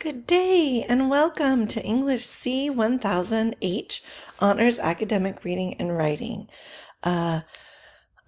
Good day and welcome to English C1000H Honors Academic Reading and Writing.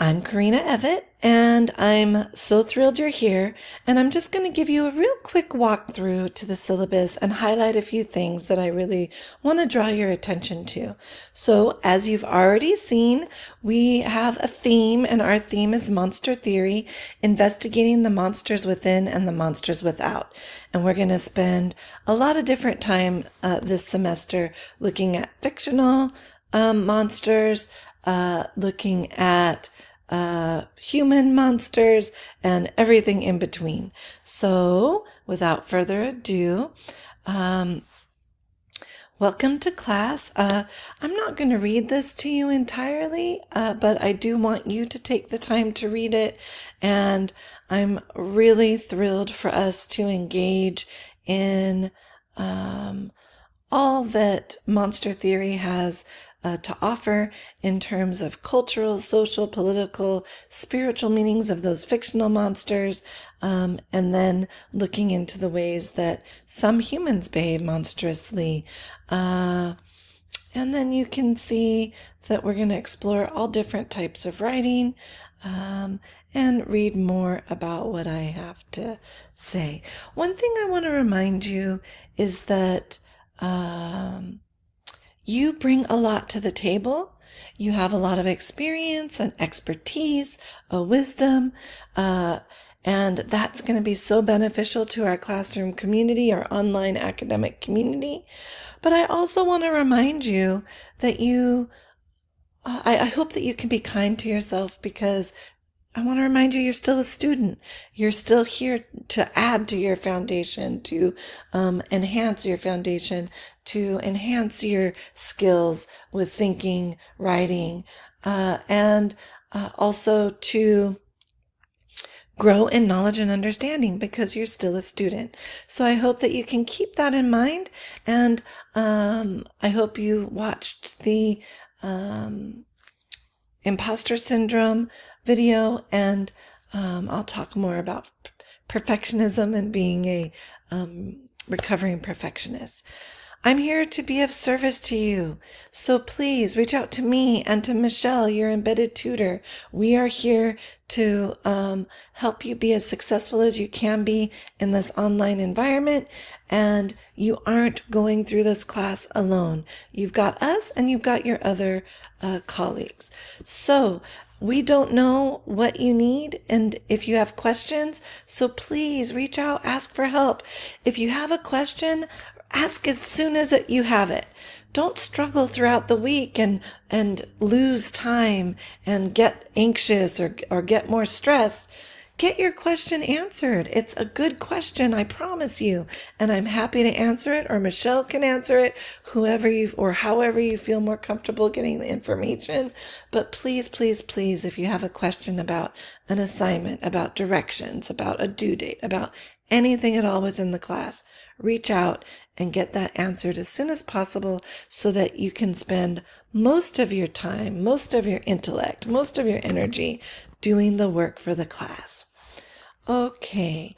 I'm Karina Evett, and I'm so thrilled you're here. And I'm just going to give you a real quick walkthrough to the syllabus and highlight a few things that I really want to draw your attention to. So, as you've already seen, we have a theme, and our theme is monster theory, investigating the monsters within and the monsters without. And we're going to spend a lot of different time this semester looking at fictional monsters, looking at human monsters, and everything in between. So, without further ado, welcome to class. I'm not going to read this to you entirely, but I do want you to take the time to read it, and I'm really thrilled for us to engage in all that monster theory has to offer in terms of cultural, social, political, spiritual meanings of those fictional monsters, and then looking into the ways that some humans behave monstrously. And then you can see that we're going to explore all different types of writing and read more about what I have to say. One thing I want to remind you is that you bring a lot to the table. You have a lot of experience and expertise, wisdom, and that's going to be so beneficial to our classroom community, our online academic community. But I also want to remind you that I hope that you can be kind to yourself, because I want to remind you, you're still a student. You're still here to add to your foundation, to enhance your foundation, to enhance your skills with thinking, writing, and also to grow in knowledge and understanding, because you're still a student. So I hope that you can keep that in mind, and I hope you watched the imposter syndrome video, and I'll talk more about perfectionism and being a recovering perfectionist. I'm here to be of service to you, so please reach out to me and to Michelle, your embedded tutor. We are here to help you be as successful as you can be in this online environment, and you aren't going through this class alone. You've got us and you've got your other colleagues. So we don't know what you need, and if you have questions, so please reach out, ask for help. If you have a question, ask as soon as you have it. Don't struggle throughout the week and lose time and get anxious or get more stressed. Get your question answered. It's a good question, I promise you. And I'm happy to answer it, or Michelle can answer it, however you feel more comfortable getting the information. But please, please, please, if you have a question about an assignment, about directions, about a due date, about anything at all within the class, reach out and get that answered as soon as possible, so that you can spend most of your time, most of your intellect, most of your energy doing the work for the class. Okay.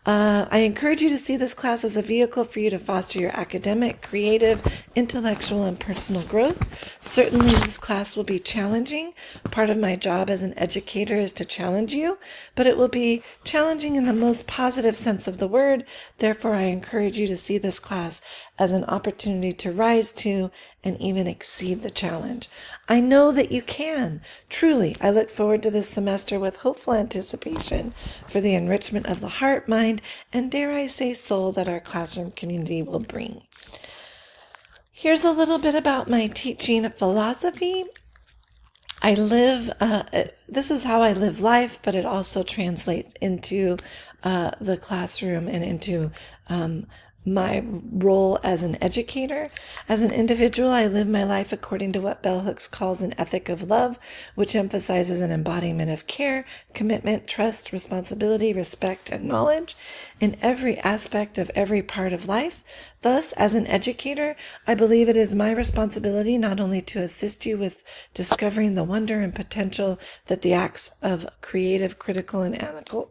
I encourage you to see this class as a vehicle for you to foster your academic, creative, intellectual, and personal growth. Certainly, this class will be challenging. Part of my job as an educator is to challenge you, but it will be challenging in the most positive sense of the word. Therefore, I encourage you to see this class as an opportunity to rise to and even exceed the challenge. I know that you can. Truly, I look forward to this semester with hopeful anticipation for the enrichment of the heart, mind, and dare I say soul that our classroom community will bring. Here's a little bit about my teaching philosophy. This is how I live life, but it also translates into the classroom and into my role as an educator. As an individual, I live my life according to what Bell Hooks calls an ethic of love, which emphasizes an embodiment of care, commitment, trust, responsibility, respect, and knowledge in every aspect of every part of life. Thus, as an educator, I believe it is my responsibility not only to assist you with discovering the wonder and potential that the acts of creative, critical, and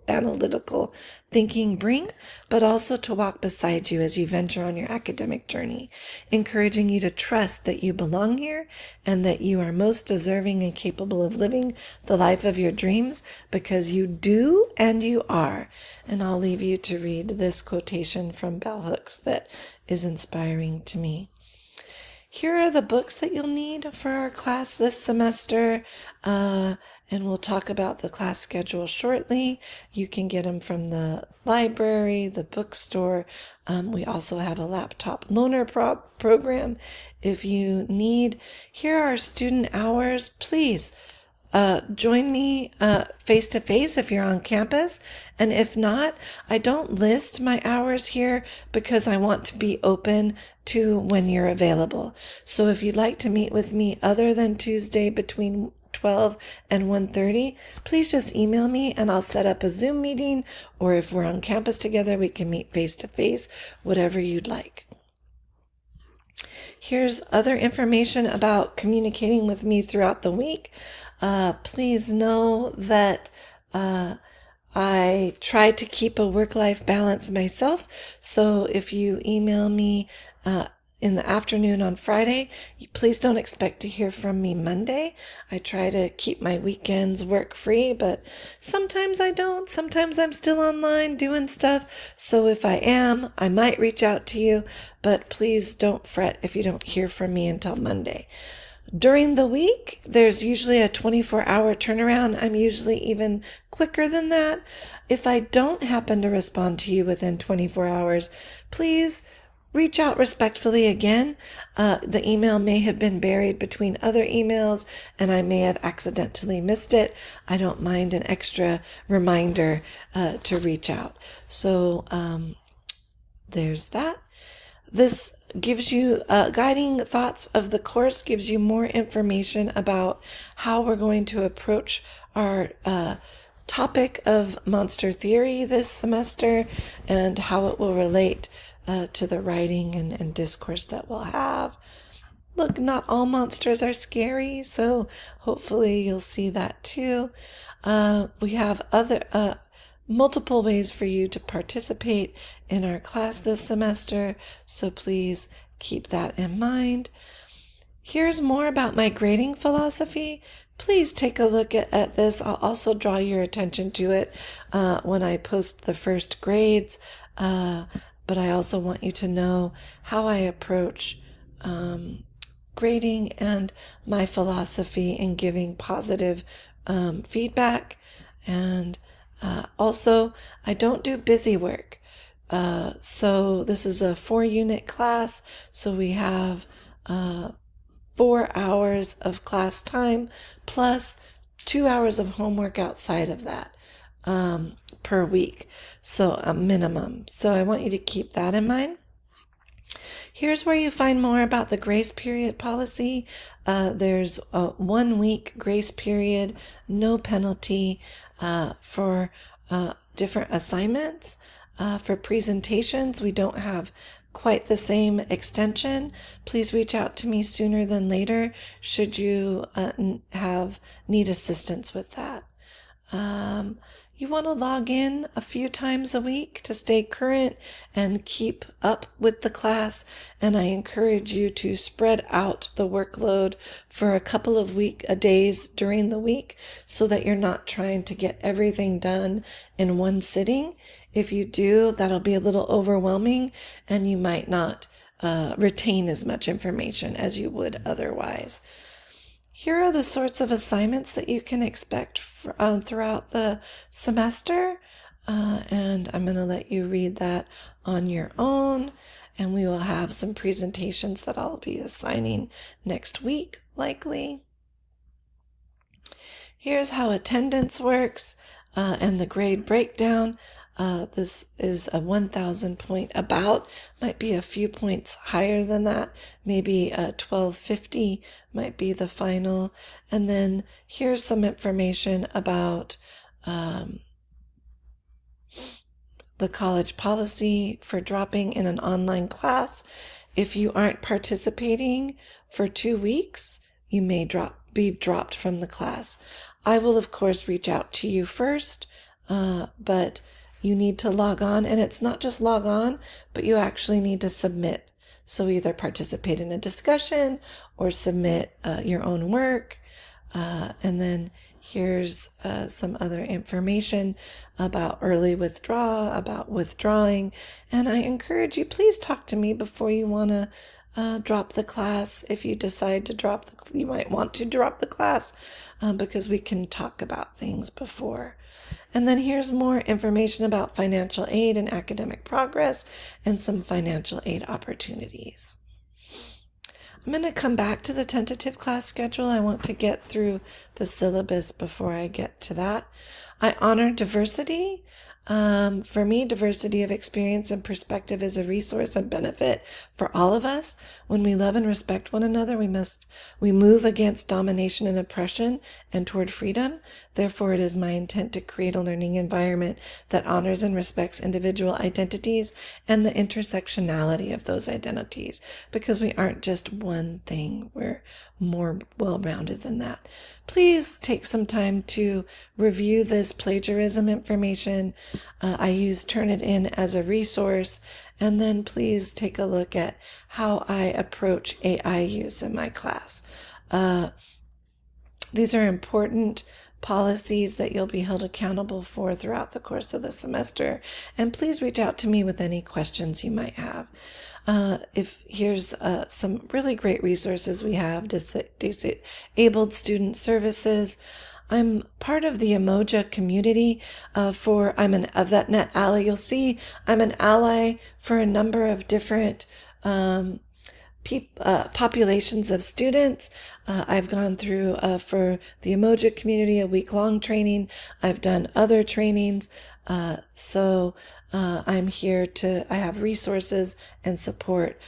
analytical thinking bring, but also to walk beside you as you venture on your academic journey, encouraging you to trust that you belong here and that you are most deserving and capable of living the life of your dreams, because you do and you are. And I'll leave you to read this quotation from Bell Hooks that is inspiring to me. Here are the books that you'll need for our class this semester, and we'll talk about the class schedule shortly. You can get them from the library, the bookstore. We also have a laptop loaner program if you need. Here are student hours. Please join me face to face if you're on campus. And if not, I don't list my hours here because I want to be open to when you're available. So if you'd like to meet with me other than Tuesday between 12 and 1:30, please just email me and I'll set up a Zoom meeting, or if we're on campus together, we can meet face to face, whatever you'd like. Here's other information about communicating with me throughout the week. Please know that I try to keep a work-life balance myself. So if you email me in the afternoon on Friday, please don't expect to hear from me Monday. I try to keep my weekends work-free, but sometimes I don't. Sometimes I'm still online doing stuff. So if I am, I might reach out to you, but please don't fret if you don't hear from me until Monday. During the week, there's usually a 24-hour turnaround. I'm usually even quicker than that. If I don't happen to respond to you within 24 hours, please reach out respectfully again. The email may have been buried between other emails and I may have accidentally missed it. I don't mind an extra reminder to reach out. So there's that. This gives you guiding thoughts of the course, gives you more information about how we're going to approach our topic of monster theory this semester and how it will relate to the writing and discourse that we'll have. Look, not all monsters are scary, so hopefully you'll see that too. We have other multiple ways for you to participate in our class this semester, so please keep that in mind. Here's more about my grading philosophy. Please take a look at this. I'll also draw your attention to it when I post the first grades, but I also want you to know how I approach grading and my philosophy in giving positive feedback. And also, I don't do busy work. So this is a 4-unit class. So we have 4 hours of class time plus 2 hours of homework outside of that per week. So a minimum. So I want you to keep that in mind. Here's where you find more about the grace period policy. There's a 1-week grace period, no penalty for different assignments. For presentations, we don't have quite the same extension. Please reach out to me sooner than later should you need assistance with that. You want to log in a few times a week to stay current and keep up with the class, and I encourage you to spread out the workload for a couple of days during the week so that you're not trying to get everything done in one sitting. If you do, that'll be a little overwhelming and you might not retain as much information as you would otherwise. Here are the sorts of assignments that you can expect throughout the semester, and I'm going to let you read that on your own, and we will have some presentations that I'll be assigning next week, likely. Here's how attendance works and the grade breakdown. This is a 1,000 point might be a few points higher than that. Maybe 1250 might be the final. And then here's some information about the college policy for dropping in an online class. If you aren't participating for 2 weeks, you may be dropped from the class. I will, of course, reach out to you first, but you need to log on, and it's not just log on, but you actually need to submit. So either participate in a discussion or submit your own work. And then here's some other information about early withdrawal, about withdrawing. And I encourage you, please talk to me before you want to drop the class. If you decide to you might want to drop the class because we can talk about things before. And then here's more information about financial aid and academic progress and some financial aid opportunities. I'm going to come back to the tentative class schedule. I want to get through the syllabus before I get to that. I honor diversity. For me, diversity of experience and perspective is a resource and benefit for all of us. When we love and respect one another, we move against domination and oppression and toward freedom. Therefore, it is my intent to create a learning environment that honors and respects individual identities and the intersectionality of those identities, because we aren't just one thing. We're more well-rounded than that. Please take some time to review this plagiarism information. I use Turnitin as a resource, and then please take a look at how I approach AI use in my class. These are important policies that you'll be held accountable for throughout the course of the semester, and please reach out to me with any questions you might have. Here's some really great resources we have: disabled student services. I'm part of the Emoja community I'm a VetNet ally. You'll see I'm an ally for a number of different populations of students. I've gone through for the Emoja community a week-long training. I've done other trainings. So I'm here I have resources and support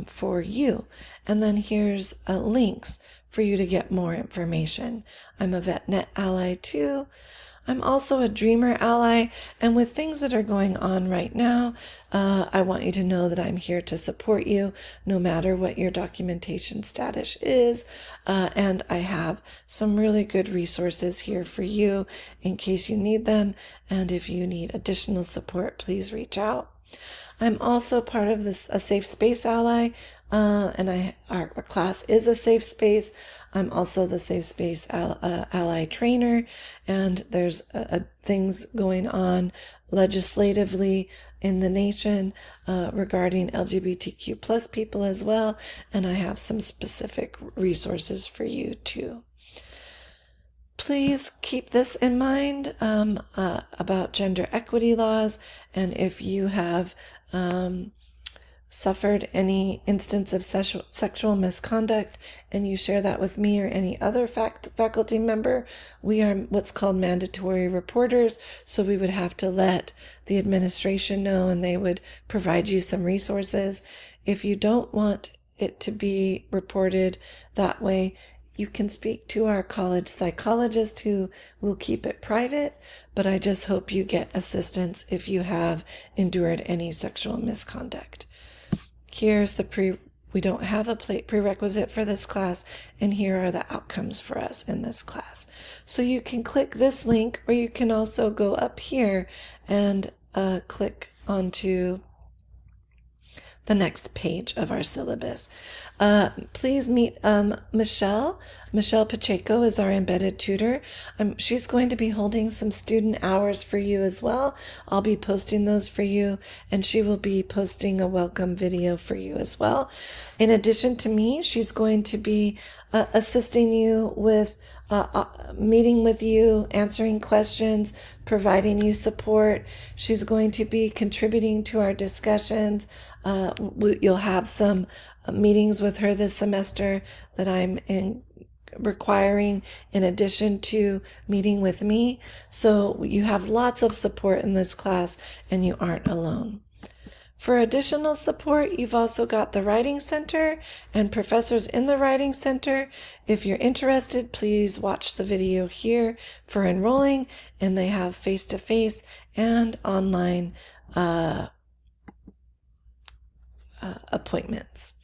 for you. And then here's links for you to get more information. I'm a VetNet ally too. I'm also a Dreamer ally, and with things that are going on right now, I want you to know that I'm here to support you no matter what your documentation status is, and I have some really good resources here for you in case you need them, and if you need additional support, please reach out. I'm also part of a Safe Space ally, and our class is a safe space. I'm also the Safe Space ally trainer, and there's things going on legislatively in the nation regarding LGBTQ plus people as well, and I have some specific resources for you too. Please keep this in mind about gender equity laws, and if you have suffered any instance of sexual misconduct and you share that with me or any other faculty member, we are what's called mandatory reporters, so we would have to let the administration know and they would provide you some resources. If you don't want it to be reported that way, you can speak to our college psychologist who will keep it private, but I just hope you get assistance if you have endured any sexual misconduct. Here's we don't have a prerequisite for this class, and here are the outcomes for us in this class. So you can click this link, or you can also go up here and click onto the next page of our syllabus. Please meet Michelle. Michelle Pacheco is our embedded tutor. She's going to be holding some student hours for you as well. I'll be posting those for you, and she will be posting a welcome video for you as well. In addition to me, she's going to be assisting you with meeting with you, answering questions, providing you support. She's going to be contributing to our discussions. You'll have some meetings with her this semester that I'm requiring in addition to meeting with me. So you have lots of support in this class, and you aren't alone. For additional support, you've also got the Writing Center and professors in the Writing Center. If you're interested, please watch the video here for enrolling, and they have face-to-face and online appointments.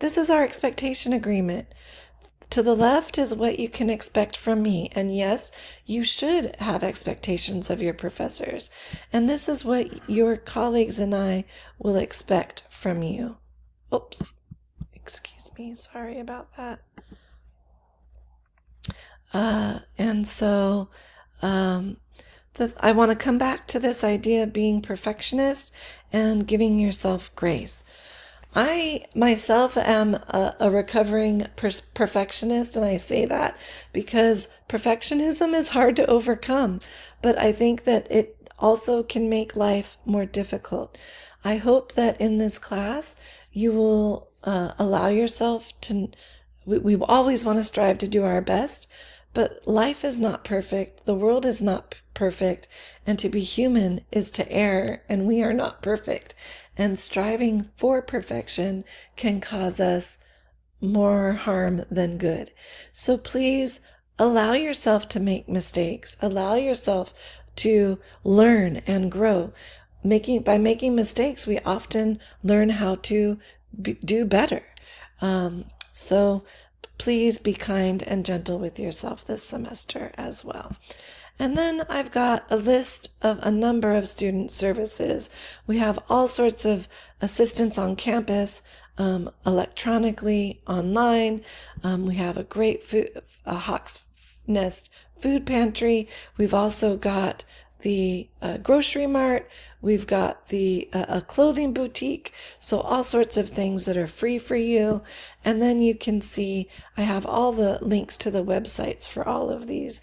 This is our expectation agreement. To the left is what you can expect from me. And yes, you should have expectations of your professors. And this is what your colleagues and I will expect from you. Oops, excuse me, sorry about that. And so I want to come back to this idea of being perfectionist and giving yourself grace. I myself am a recovering perfectionist, and I say that because perfectionism is hard to overcome, but I think that it also can make life more difficult. I hope that in this class you will allow yourself to, we always want to strive to do our best, but life is not perfect. The world is not perfect. And to be human is to err, and we are not perfect. And striving for perfection can cause us more harm than good. So please allow yourself to make mistakes. Allow yourself to learn and grow. By making mistakes, we often learn how to do better. So please be kind and gentle with yourself this semester as well. And then I've got a list of a number of student services. We have all sorts of assistance on campus, electronically, online. We have a great Hawk's Nest food pantry. We've also got the grocery mart. We've got the a clothing boutique. So all sorts of things that are free for you. And then you can see I have all the links to the websites for all of these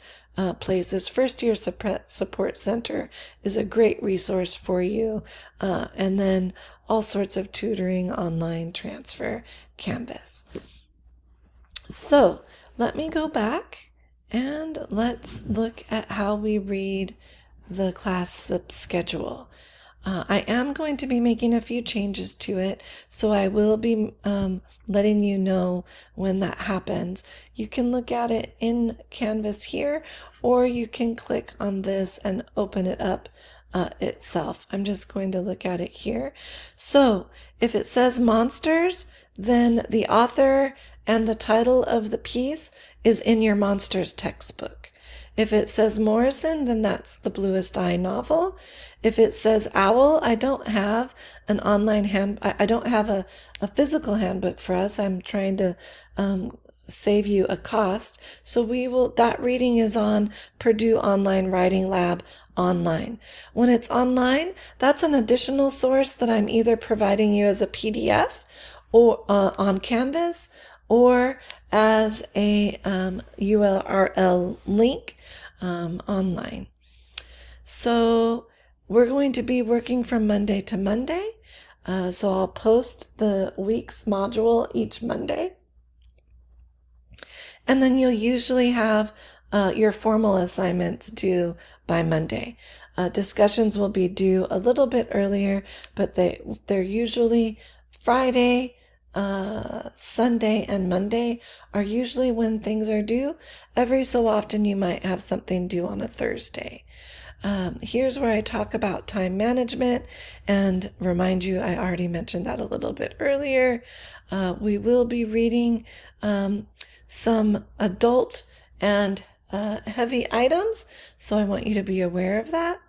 places. First Year Support Center is a great resource for you. And then all sorts of tutoring, online transfer, Canvas. So let me go back and let's look at how we read the class schedule. I am going to be making a few changes to it, so I will be letting you know when that happens. You can look at it in Canvas here, or you can click on this and open it up itself. I'm just going to look at it here. So if it says monsters, then the author and the title of the piece is in your monsters textbook. If it says Morrison, then that's the Bluest Eye novel. If it says Owl, I don't have an online I don't have a physical handbook for us. I'm trying to save you a cost. So that reading is on Purdue Online Writing Lab online. When it's online, that's an additional source that I'm either providing you as a PDF or on Canvas, or as a URL link online. So we're going to be working from Monday to Monday. So I'll post the week's module each Monday. And then you'll usually have your formal assignments due by Monday. Discussions will be due a little bit earlier, but they're usually Friday, Sunday, and Monday are usually when things are due. Every so often you might have something due on a Thursday. Here's where I talk about time management and remind you, I already mentioned that a little bit earlier. We will be reading some adult and heavy items, so I want you to be aware of that.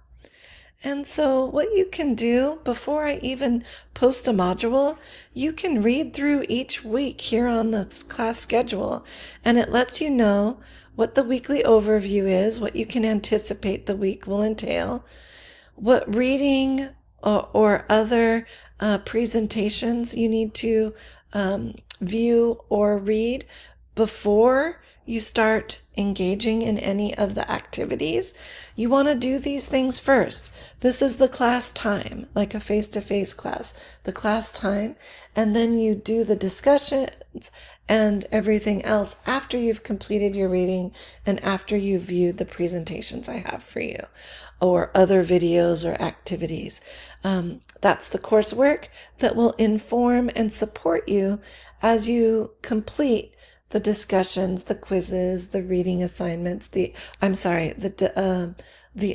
And so what you can do before I even post a module, you can read through each week here on the class schedule, and it lets you know what the weekly overview is, what you can anticipate the week will entail, what reading or other presentations you need to view or read before you start engaging in any of the activities. You want to do these things first. This is the class time, like a face-to-face class, the class time, and then you do the discussions and everything else after you've completed your reading and after you've viewed the presentations I have for you or other videos or activities. That's the coursework that will inform and support you as you complete the discussions, the quizzes, the reading assignments, the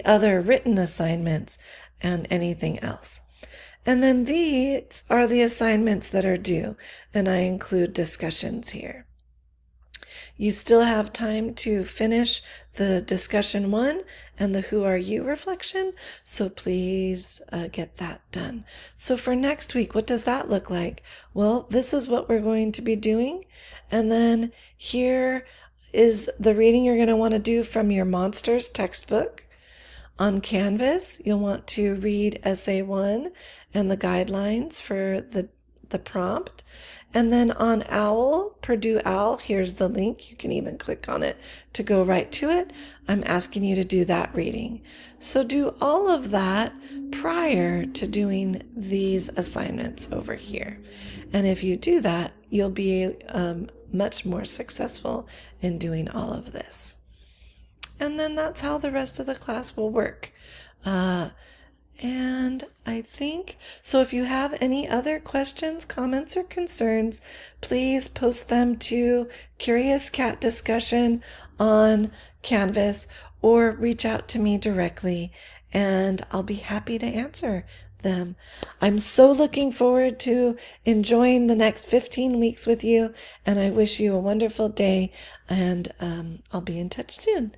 other written assignments, and anything else. And then these are the assignments that are due, and I include discussions here. You still have time to finish the discussion 1 and the who are you reflection. So please get that done. So for next week, what does that look like? Well, this is what we're going to be doing. And then here is the reading you're going to want to do from your Monsters textbook. On Canvas, you'll want to read Essay 1 and the guidelines for the prompt. And then on OWL, Purdue OWL, here's the link. You can even click on it to go right to it. I'm asking you to do that reading. So do all of that prior to doing these assignments over here. And if you do that, you'll be much more successful in doing all of this. And then that's how the rest of the class will work. And I think, so if you have any other questions, comments, or concerns, please post them to Curious Cat Discussion on Canvas or reach out to me directly, and I'll be happy to answer them. I'm so looking forward to enjoying the next 15 weeks with you, and I wish you a wonderful day, and I'll be in touch soon.